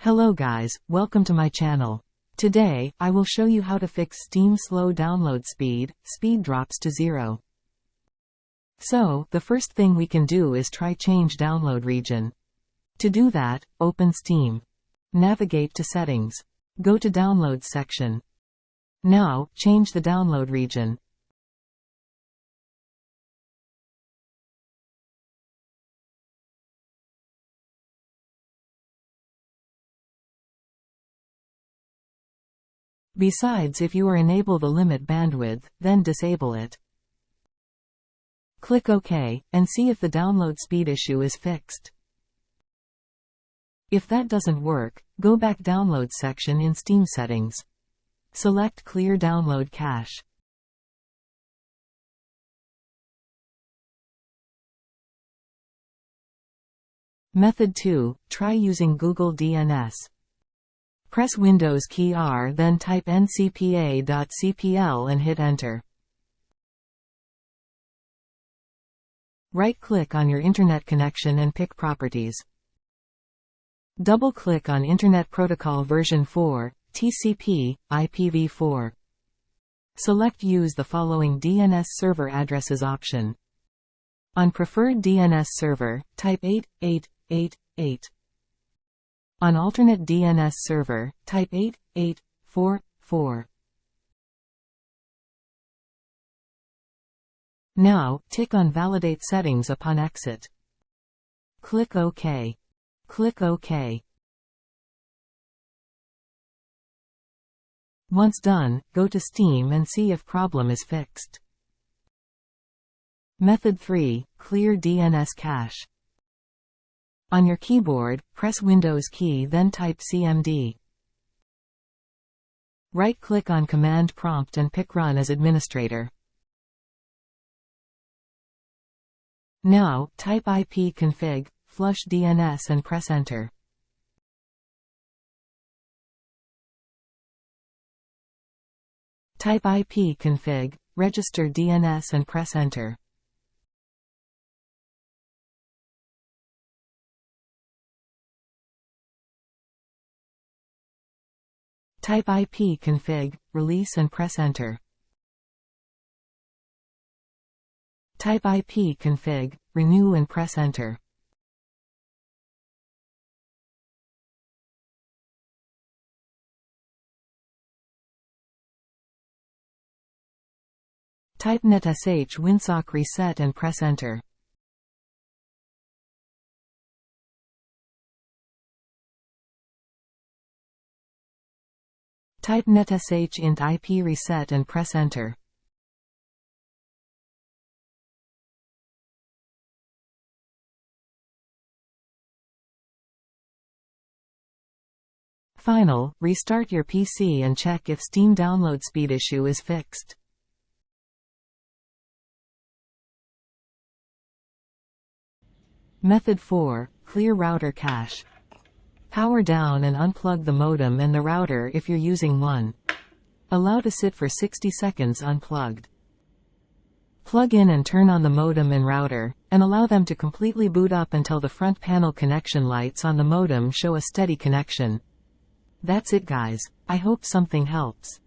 Hello guys, welcome to my channel. Today, I will show you how to fix Steam slow download speed drops to 0. So, the first thing we can do is try change download region. To do that, open Steam. Navigate to Settings. Go to Downloads section. Now, change the download region. Besides, if you enable the limit bandwidth, then disable it. Click OK, and see if the download speed issue is fixed. If that doesn't work, go back Download section in Steam Settings. Select Clear Download Cache. Method 2, try using Google DNS. Press Windows key R, then type ncpa.cpl and hit Enter. Right-click on your internet connection and pick Properties. Double-click on Internet Protocol version 4, TCP, IPv4. Select Use the following DNS server addresses option. On preferred DNS server, type 8888. On alternate DNS server, type 8844. Now, tick on Validate Settings upon exit. Click OK. Click OK. Once done, go to Steam and see if problem is fixed. Method 3, Clear DNS Cache. On your keyboard, press Windows key then type CMD. Right-click on Command Prompt and pick Run as administrator. Now, type ipconfig, flush DNS and press Enter. Type ipconfig, register DNS and press Enter. Type ipconfig, release and press Enter. Type ipconfig, renew and press Enter. Type netsh winsock reset and press Enter. Type netsh int IP reset and press Enter. Final, restart your PC and check if Steam download speed issue is fixed. Method 4, Clear router cache. Power down and unplug the modem and the router if you're using one. Allow to sit for 60 seconds unplugged. Plug in and turn on the modem and router, and allow them to completely boot up until the front panel connection lights on the modem show a steady connection. That's it guys, I hope something helps.